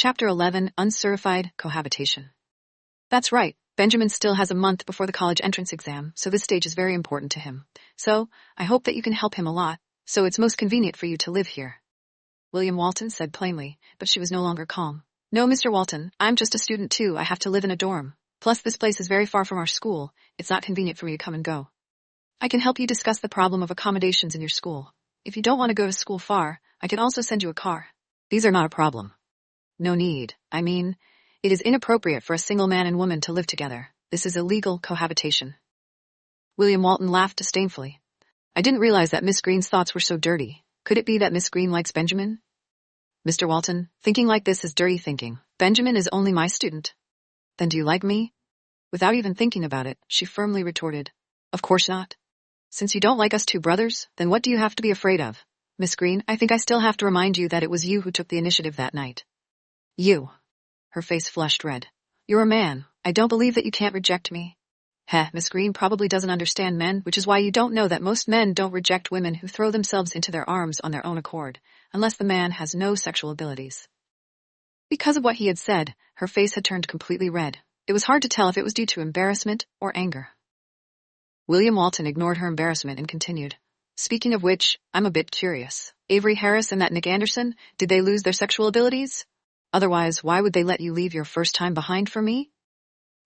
Chapter 11, Uncertified Cohabitation. That's right, Benjamin still has a month before the college entrance exam, so this stage is very important to him. So, I hope that you can help him a lot, so it's most convenient for you to live here. William Walton said plainly, but she was no longer calm. No, Mr. Walton, I'm just a student too, I have to live in a dorm. Plus this place is very far from our school, it's not convenient for me to come and go. I can help you discuss the problem of accommodations in your school. If you don't want to go to school far, I can also send you a car. These are not a problem. No need. I mean, it is inappropriate for a single man and woman to live together. This is illegal cohabitation. William Walton laughed disdainfully. I didn't realize that Miss Green's thoughts were so dirty. Could it be that Miss Green likes Benjamin? Mr. Walton, thinking like this is dirty thinking. Benjamin is only my student. Then do you like me? Without even thinking about it, she firmly retorted. Of course not. Since you don't like us two brothers, then what do you have to be afraid of? Miss Green, I think I still have to remind you that it was you who took the initiative that night. You. Her face flushed red. You're a man. I don't believe that you can't reject me. Miss Green probably doesn't understand men, which is why you don't know that most men don't reject women who throw themselves into their arms on their own accord, unless the man has no sexual abilities. Because of what he had said, her face had turned completely red. It was hard to tell if it was due to embarrassment or anger. William Walton ignored her embarrassment and continued. Speaking of which, I'm a bit curious. Avery Harris and that Nick Anderson, did they lose their sexual abilities? Otherwise, why would they let you leave your first time behind for me?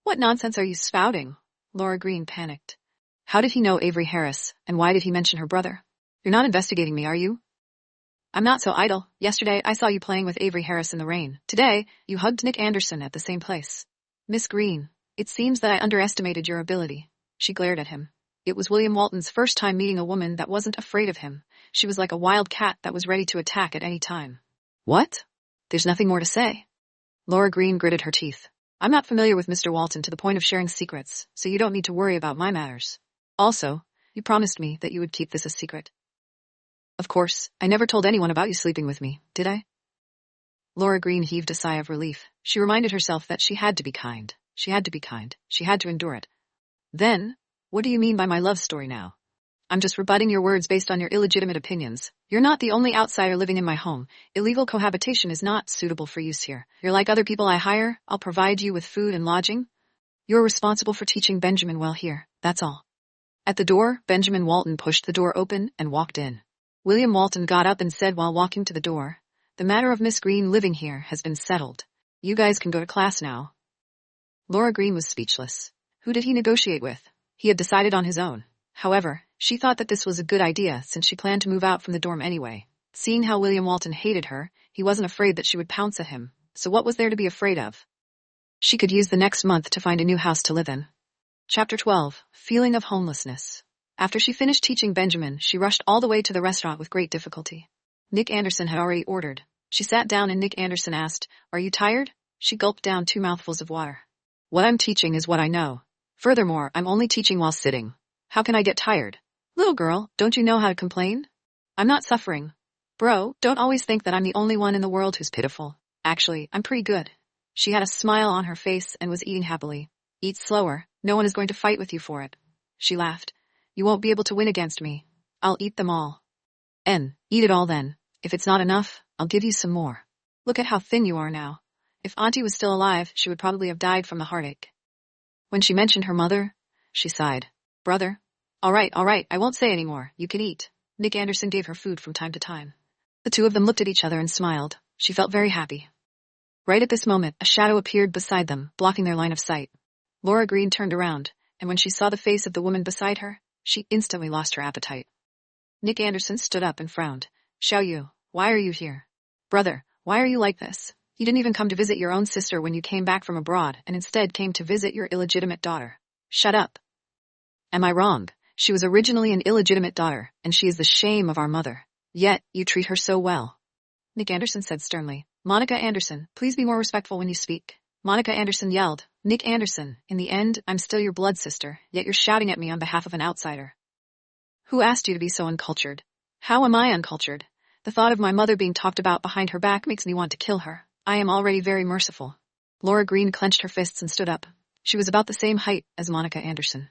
What nonsense are you spouting? Laura Green panicked. How did he know Avery Harris, and why did he mention her brother? You're not investigating me, are you? I'm not so idle. Yesterday, I saw you playing with Avery Harris in the rain. Today, you hugged Nick Anderson at the same place. Miss Green, it seems that I underestimated your ability. She glared at him. It was William Walton's first time meeting a woman that wasn't afraid of him. She was like a wild cat that was ready to attack at any time. What? There's nothing more to say. Laura Green gritted her teeth. I'm not familiar with Mr. Walton to the point of sharing secrets, so you don't need to worry about my matters. Also, you promised me that you would keep this a secret. Of course, I never told anyone about you sleeping with me, did I? Laura Green heaved a sigh of relief. She reminded herself that she had to be kind. She had to be kind. She had to endure it. Then, what do you mean by my love story now? I'm just rebutting your words based on your illegitimate opinions. You're not the only outsider living in my home. Illegal cohabitation is not suitable for use here. You're like other people I hire. I'll provide you with food and lodging. You're responsible for teaching Benjamin well here. That's all. At the door, Benjamin Walton pushed the door open and walked in. William Walton got up and said while walking to the door, the matter of Miss Green living here has been settled. You guys can go to class now. Laura Green was speechless. Who did he negotiate with? He had decided on his own. However, she thought that this was a good idea since she planned to move out from the dorm anyway. Seeing how William Walton hated her, he wasn't afraid that she would pounce at him, so what was there to be afraid of? She could use the next month to find a new house to live in. Chapter 12, Feeling of Homelessness. After she finished teaching Benjamin, she rushed all the way to the restaurant with great difficulty. Nick Anderson had already ordered. She sat down and Nick Anderson asked, Are you tired? She gulped down 2 mouthfuls of water. What I'm teaching is what I know. Furthermore, I'm only teaching while sitting. How can I get tired? Little girl, don't you know how to complain? I'm not suffering. Bro, don't always think that I'm the only one in the world who's pitiful. Actually, I'm pretty good. She had a smile on her face and was eating happily. Eat slower. No one is going to fight with you for it. She laughed. You won't be able to win against me. I'll eat them all. Eat it all then. If it's not enough, I'll give you some more. Look at how thin you are now. If Auntie was still alive, she would probably have died from the heartache. When she mentioned her mother, she sighed. Brother? All right, I won't say any more. You can eat. Nick Anderson gave her food from time to time. The two of them looked at each other and smiled. She felt very happy. Right at this moment, a shadow appeared beside them, blocking their line of sight. Laura Green turned around, and when she saw the face of the woman beside her, she instantly lost her appetite. Nick Anderson stood up and frowned. Xiao Yu, why are you here? Brother, why are you like this? You didn't even come to visit your own sister when you came back from abroad, and instead came to visit your illegitimate daughter. Shut up. Am I wrong? She was originally an illegitimate daughter, and she is the shame of our mother. Yet, you treat her so well. Nick Anderson said sternly. Monica Anderson, please be more respectful when you speak. Monica Anderson yelled. Nick Anderson, in the end, I'm still your blood sister, yet you're shouting at me on behalf of an outsider. Who asked you to be so uncultured? How am I uncultured? The thought of my mother being talked about behind her back makes me want to kill her. I am already very merciful. Laura Green clenched her fists and stood up. She was about the same height as Monica Anderson.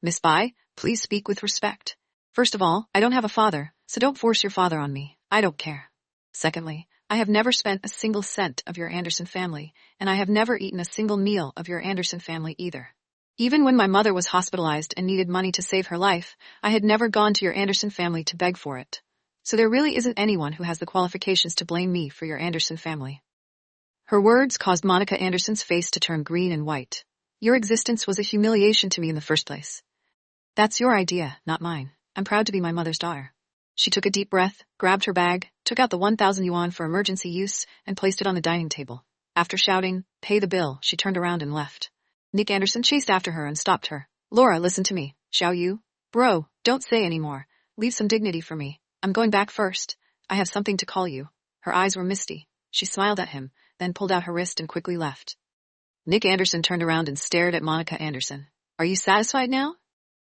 Miss Bai, please speak with respect. First of all, I don't have a father, so don't force your father on me. I don't care. Secondly, I have never spent a single cent of your Anderson family, and I have never eaten a single meal of your Anderson family either. Even when my mother was hospitalized and needed money to save her life, I had never gone to your Anderson family to beg for it. So there really isn't anyone who has the qualifications to blame me for your Anderson family." Her words caused Monica Anderson's face to turn green and white. "Your existence was a humiliation to me in the first place. That's your idea, not mine. I'm proud to be my mother's daughter." She took a deep breath, grabbed her bag, took out the 1,000 yuan for emergency use, and placed it on the dining table. After shouting, "Pay the bill," she turned around and left. Nick Anderson chased after her and stopped her. "Laura, listen to me, shall you? Bro, don't say any more. Leave some dignity for me. I'm going back first. I have something to call you." Her eyes were misty. She smiled at him, then pulled out her wrist and quickly left. Nick Anderson turned around and stared at Monica Anderson. "Are you satisfied now?"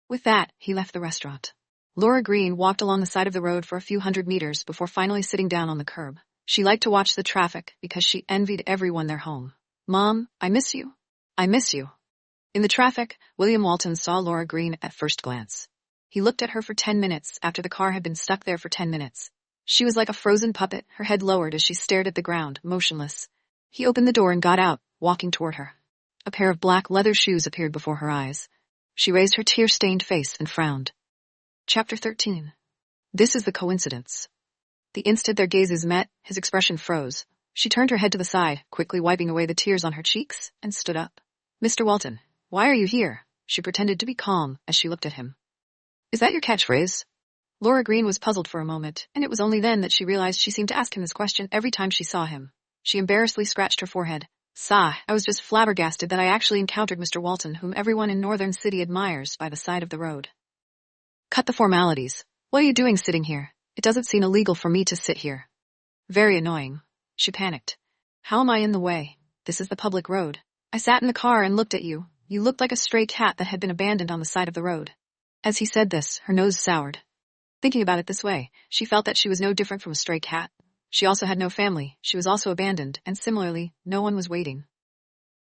With that, he left the restaurant. Laura Green walked along the side of the road for a few hundred meters before finally sitting down on the curb. She liked to watch the traffic because she envied everyone their home. "Mom, I miss you. I miss you." In the traffic, William Walton saw Laura Green at first glance. He looked at her for 10 minutes after the car had been stuck there for 10 minutes. She was like a frozen puppet, her head lowered as she stared at the ground, motionless. He opened the door and got out, walking toward her. A pair of black leather shoes appeared before her eyes. She raised her tear-stained face and frowned. Chapter 13. This is the coincidence. The instant their gazes met, his expression froze. She turned her head to the side, quickly wiping away the tears on her cheeks, and stood up. "Mr. Walton, why are you here?" She pretended to be calm as she looked at him. "Is that your catchphrase?" Laura Green was puzzled for a moment, and it was only then that she realized she seemed to ask him this question every time she saw him. She embarrassedly scratched her forehead. "I was just flabbergasted that I actually encountered Mr. Walton, whom everyone in Northern City admires, by the side of the road." "Cut the formalities. What are you doing sitting here? It doesn't seem illegal for me to sit here." "Very annoying." She panicked. "How am I in the way? This is the public road. I sat in the car and looked at you. You looked like a stray cat that had been abandoned on the side of the road." As he said this, her nose soured. Thinking about it this way, she felt that she was no different from a stray cat. She also had no family, she was also abandoned, and similarly, no one was waiting.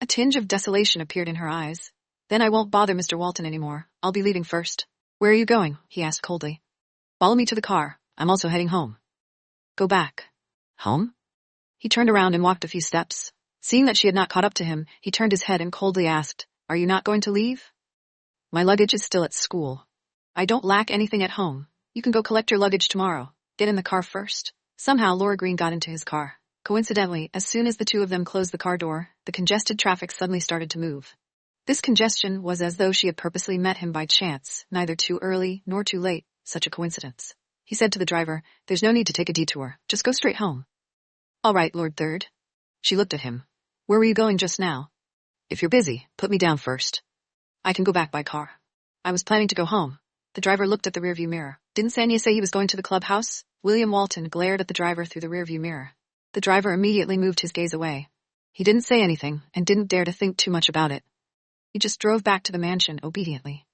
A tinge of desolation appeared in her eyes. "Then I won't bother Mr. Walton anymore. I'll be leaving first." "Where are you going?" he asked coldly. "Follow me to the car. I'm also heading home." "Go back." "Home?" He turned around and walked a few steps. Seeing that she had not caught up to him, he turned his head and coldly asked, "Are you not going to leave?" "My luggage is still at school. I don't lack anything at home. You can go collect your luggage tomorrow. Get in the car first." Somehow Laura Green got into his car. Coincidentally, as soon as the two of them closed the car door, the congested traffic suddenly started to move. This congestion was as though she had purposely met him by chance, neither too early nor too late, such a coincidence. He said to the driver, "There's no need to take a detour, just go straight home." "All right, Lord Third." She looked at him. "Where were you going just now?" "If you're busy, put me down first. I can go back by car." "I was planning to go home." The driver looked at the rearview mirror. "Didn't Sanya say he was going to the clubhouse?" William Walton glared at the driver through the rearview mirror. The driver immediately moved his gaze away. He didn't say anything, and didn't dare to think too much about it. He just drove back to the mansion obediently.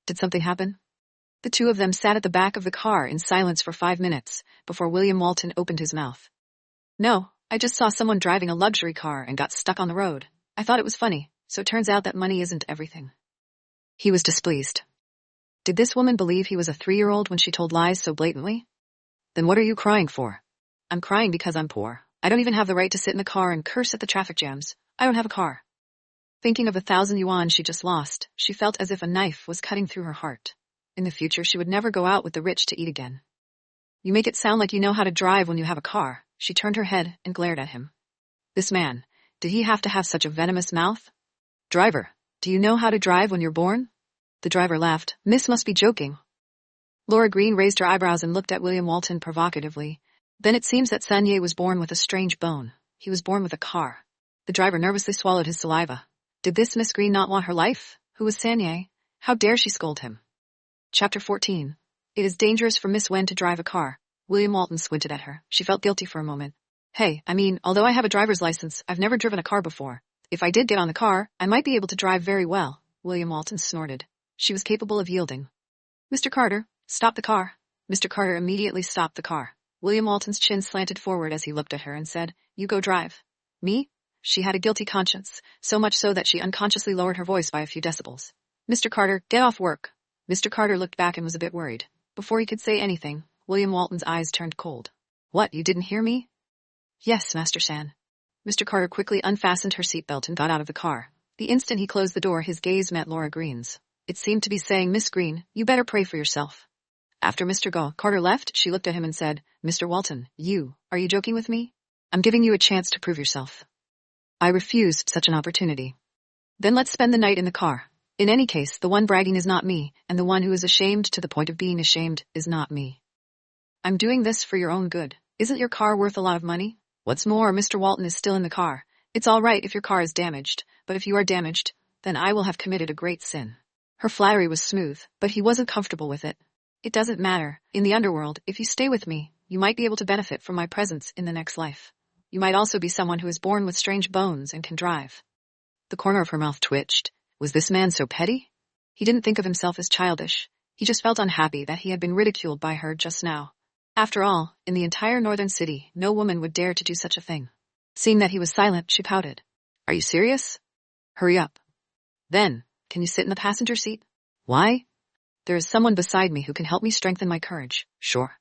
Did something happen? The two of them sat at the back of the car in silence for 5 minutes, before William Walton opened his mouth. "No, I just saw someone driving a luxury car and got stuck on the road. I thought it was funny, so it turns out that money isn't everything." He was displeased. Did this woman believe he was a 3-year-old when she told lies so blatantly? "Then what are you crying for?" "I'm crying because I'm poor. I don't even have the right to sit in the car and curse at the traffic jams. I don't have a car." Thinking of the 1,000 yuan she just lost, she felt as if a knife was cutting through her heart. In the future, she would never go out with the rich to eat again. "You make it sound like you know how to drive when you have a car." She turned her head and glared at him. This man, did he have to have such a venomous mouth? "Driver, do you know how to drive when you're born?" The driver laughed. "Miss must be joking." Laura Green raised her eyebrows and looked at William Walton provocatively. "Then it seems that Sanye was born with a strange bone. He was born with a car." The driver nervously swallowed his saliva. Did this Miss Green not want her life? Who was Sanye? How dare she scold him? Chapter 14. It is dangerous for Miss Wen to drive a car. William Walton squinted at her. She felt guilty for a moment. "Hey, I mean, although I have a driver's license, I've never driven a car before. If I did get on the car, I might be able to drive very well." William Walton snorted. She was capable of yielding. "Mr. Carter, stop the car." Mr. Carter immediately stopped the car. William Walton's chin slanted forward as he looked at her and said, "You go drive." "Me?" She had a guilty conscience, so much so that she unconsciously lowered her voice by a few decibels. "Mr. Carter, get off work." Mr. Carter looked back and was a bit worried. Before he could say anything, William Walton's eyes turned cold. "What, you didn't hear me?" Yes, Master San. Mr. Carter quickly unfastened her seatbelt and got out of the car. The instant he closed the door, his gaze met Laura Green's. It seemed to be saying, Miss Green, you better pray for yourself. After Mr. Carter left, she looked at him and said, Mr. Walton, are you joking with me? I'm giving you a chance to prove yourself. I refused such an opportunity. Then let's spend the night in the car. In any case, the one bragging is not me, and the one who is ashamed to the point of being ashamed is not me. I'm doing this for your own good. Isn't your car worth a lot of money? What's more, Mr. Walton is still in the car. It's all right if your car is damaged, but if you are damaged, then I will have committed a great sin. Her flattery was smooth, but he wasn't comfortable with it. It doesn't matter. In the underworld, if you stay with me, you might be able to benefit from my presence in the next life. You might also be someone who is born with strange bones and can drive. The corner of her mouth twitched. Was this man so petty? He didn't think of himself as childish. He just felt unhappy that he had been ridiculed by her just now. After all, in the entire northern city, no woman would dare to do such a thing. Seeing that he was silent, she pouted. Are you serious? Hurry up. Then, can you sit in the passenger seat? Why? There is someone beside me who can help me strengthen my courage. Sure.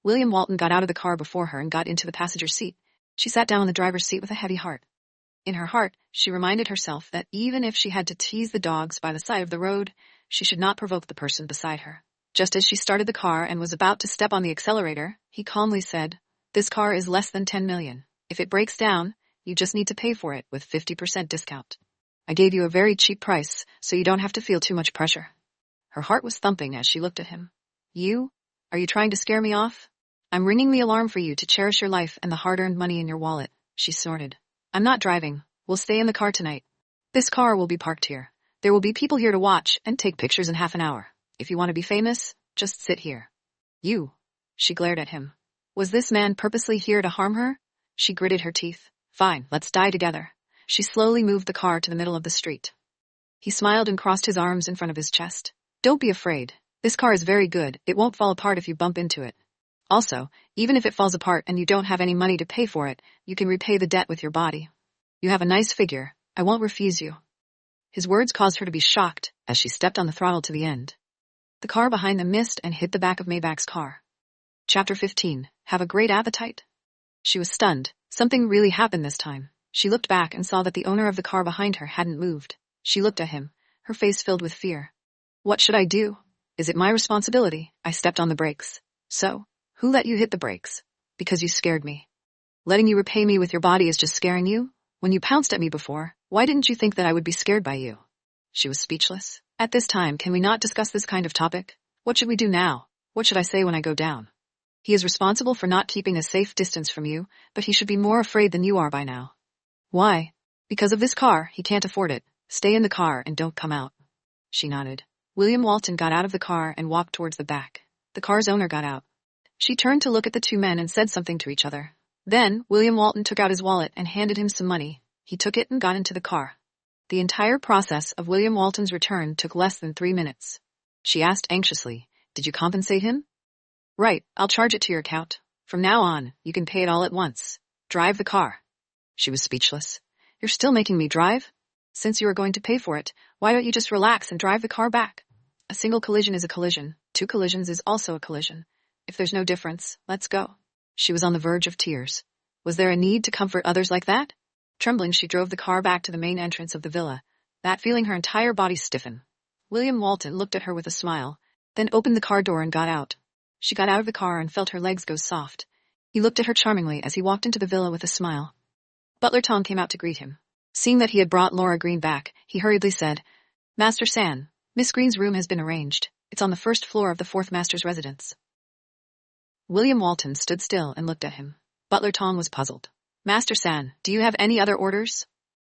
William Walton got out of the car before her and got into the passenger seat. She sat down in the driver's seat with a heavy heart. In her heart, she reminded herself that even if she had to tease the dogs by the side of the road, she should not provoke the person beside her. Just as she started the car and was about to step on the accelerator, he calmly said, This car is less than 10 million. If it breaks down, you just need to pay for it with 50% discount. I gave you a very cheap price, so you don't have to feel too much pressure. Her heart was thumping as she looked at him. Are you trying to scare me off? I'm ringing the alarm for you to cherish your life and the hard-earned money in your wallet, she snorted. I'm not driving. We'll stay in the car tonight. This car will be parked here. There will be people here to watch and take pictures in half an hour. If you want to be famous, just sit here. She glared at him. Was this man purposely here to harm her? She gritted her teeth. Fine, let's die together. She slowly moved the car to the middle of the street. He smiled and crossed his arms in front of his chest. Don't be afraid. This car is very good. It won't fall apart if you bump into it. Also, even if it falls apart and you don't have any money to pay for it, you can repay the debt with your body. You have a nice figure. I won't refuse you. His words caused her to be shocked as she stepped on the throttle to the end. The car behind them missed and hit the back of Maybach's car. Chapter 15. Have a great appetite? She was stunned. Something really happened this time. She looked back and saw that the owner of the car behind her hadn't moved. She looked at him, her face filled with fear. What should I do? Is it my responsibility? I stepped on the brakes. So, who let you hit the brakes? Because you scared me. Letting you repay me with your body is just scaring you? When you pounced at me before, why didn't you think that I would be scared by you? She was speechless. At this time, can we not discuss this kind of topic? What should we do now? What should I say when I go down? He is responsible for not keeping a safe distance from you, but he should be more afraid than you are by now. Why? Because of this car, he can't afford it. Stay in the car and don't come out. She nodded. William Walton got out of the car and walked towards the back. The car's owner got out. She turned to look at the two men and said something to each other. Then, William Walton took out his wallet and handed him some money. He took it and got into the car. The entire process of William Walton's return took less than 3 minutes. She asked anxiously, Did you compensate him? Right, I'll charge it to your account. From now on, you can pay it all at once. Drive the car. She was speechless. You're still making me drive? Since you are going to pay for it, why don't you just relax and drive the car back? A single collision is a collision. 2 collisions is also a collision. If there's no difference, let's go. She was on the verge of tears. Was there a need to comfort others like that? Trembling, she drove the car back to the main entrance of the villa, that feeling her entire body stiffen. William Walton looked at her with a smile, then opened the car door and got out. She got out of the car and felt her legs go soft. He looked at her charmingly as he walked into the villa with a smile. Butler Tong came out to greet him. Seeing that he had brought Laura Green back, he hurriedly said, Master San, Miss Green's room has been arranged. It's on the first floor of the 4th Master's residence. William Walton stood still and looked at him. Butler Tong was puzzled. Master San, do you have any other orders?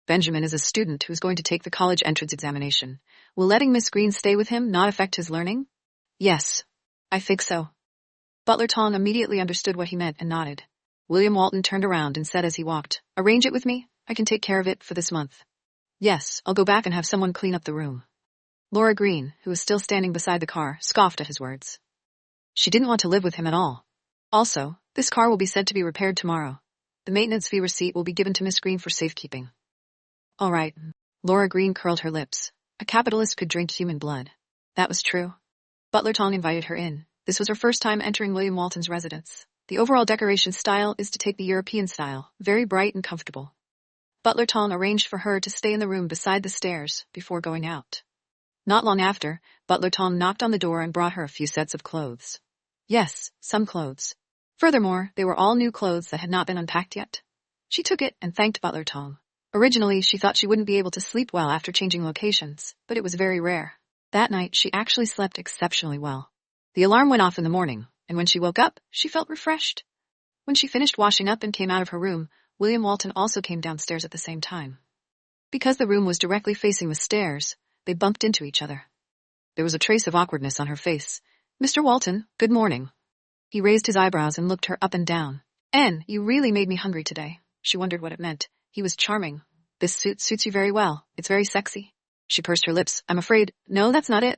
Benjamin is a student who's going to take the college entrance examination. Will letting Miss Green stay with him not affect his learning? Yes, I think so. Butler Tong immediately understood what he meant and nodded. William Walton turned around and said as he walked, Arrange it with me. I can take care of it for this month. Yes, I'll go back and have someone clean up the room. Laura Green, who was still standing beside the car, scoffed at his words. She didn't want to live with him at all. Also, this car will be said to be repaired tomorrow. The maintenance fee receipt will be given to Miss Green for safekeeping. All right. Laura Green curled her lips. A capitalist could drink human blood. That was true. Butler Tong invited her in. This was her first time entering William Walton's residence. The overall decoration style is to take the European style, very bright and comfortable. Butler Tom arranged for her to stay in the room beside the stairs before going out. Not long after, Butler Tom knocked on the door and brought her a few sets of clothes. Yes, some clothes. Furthermore, they were all new clothes that had not been unpacked yet. She took it and thanked Butler Tom. Originally, she thought she wouldn't be able to sleep well after changing locations, but it was very rare. That night, she actually slept exceptionally well. The alarm went off in the morning, and when she woke up, she felt refreshed. When she finished washing up and came out of her room, William Walton also came downstairs at the same time. Because the room was directly facing the stairs, they bumped into each other. There was a trace of awkwardness on her face. "Mr. Walton, good morning." He raised his eyebrows and looked her up and down. "Anne, you really made me hungry today." She wondered what it meant. He was charming. "This suit suits you very well. It's very sexy." She pursed her lips. "I'm afraid, no, that's not it."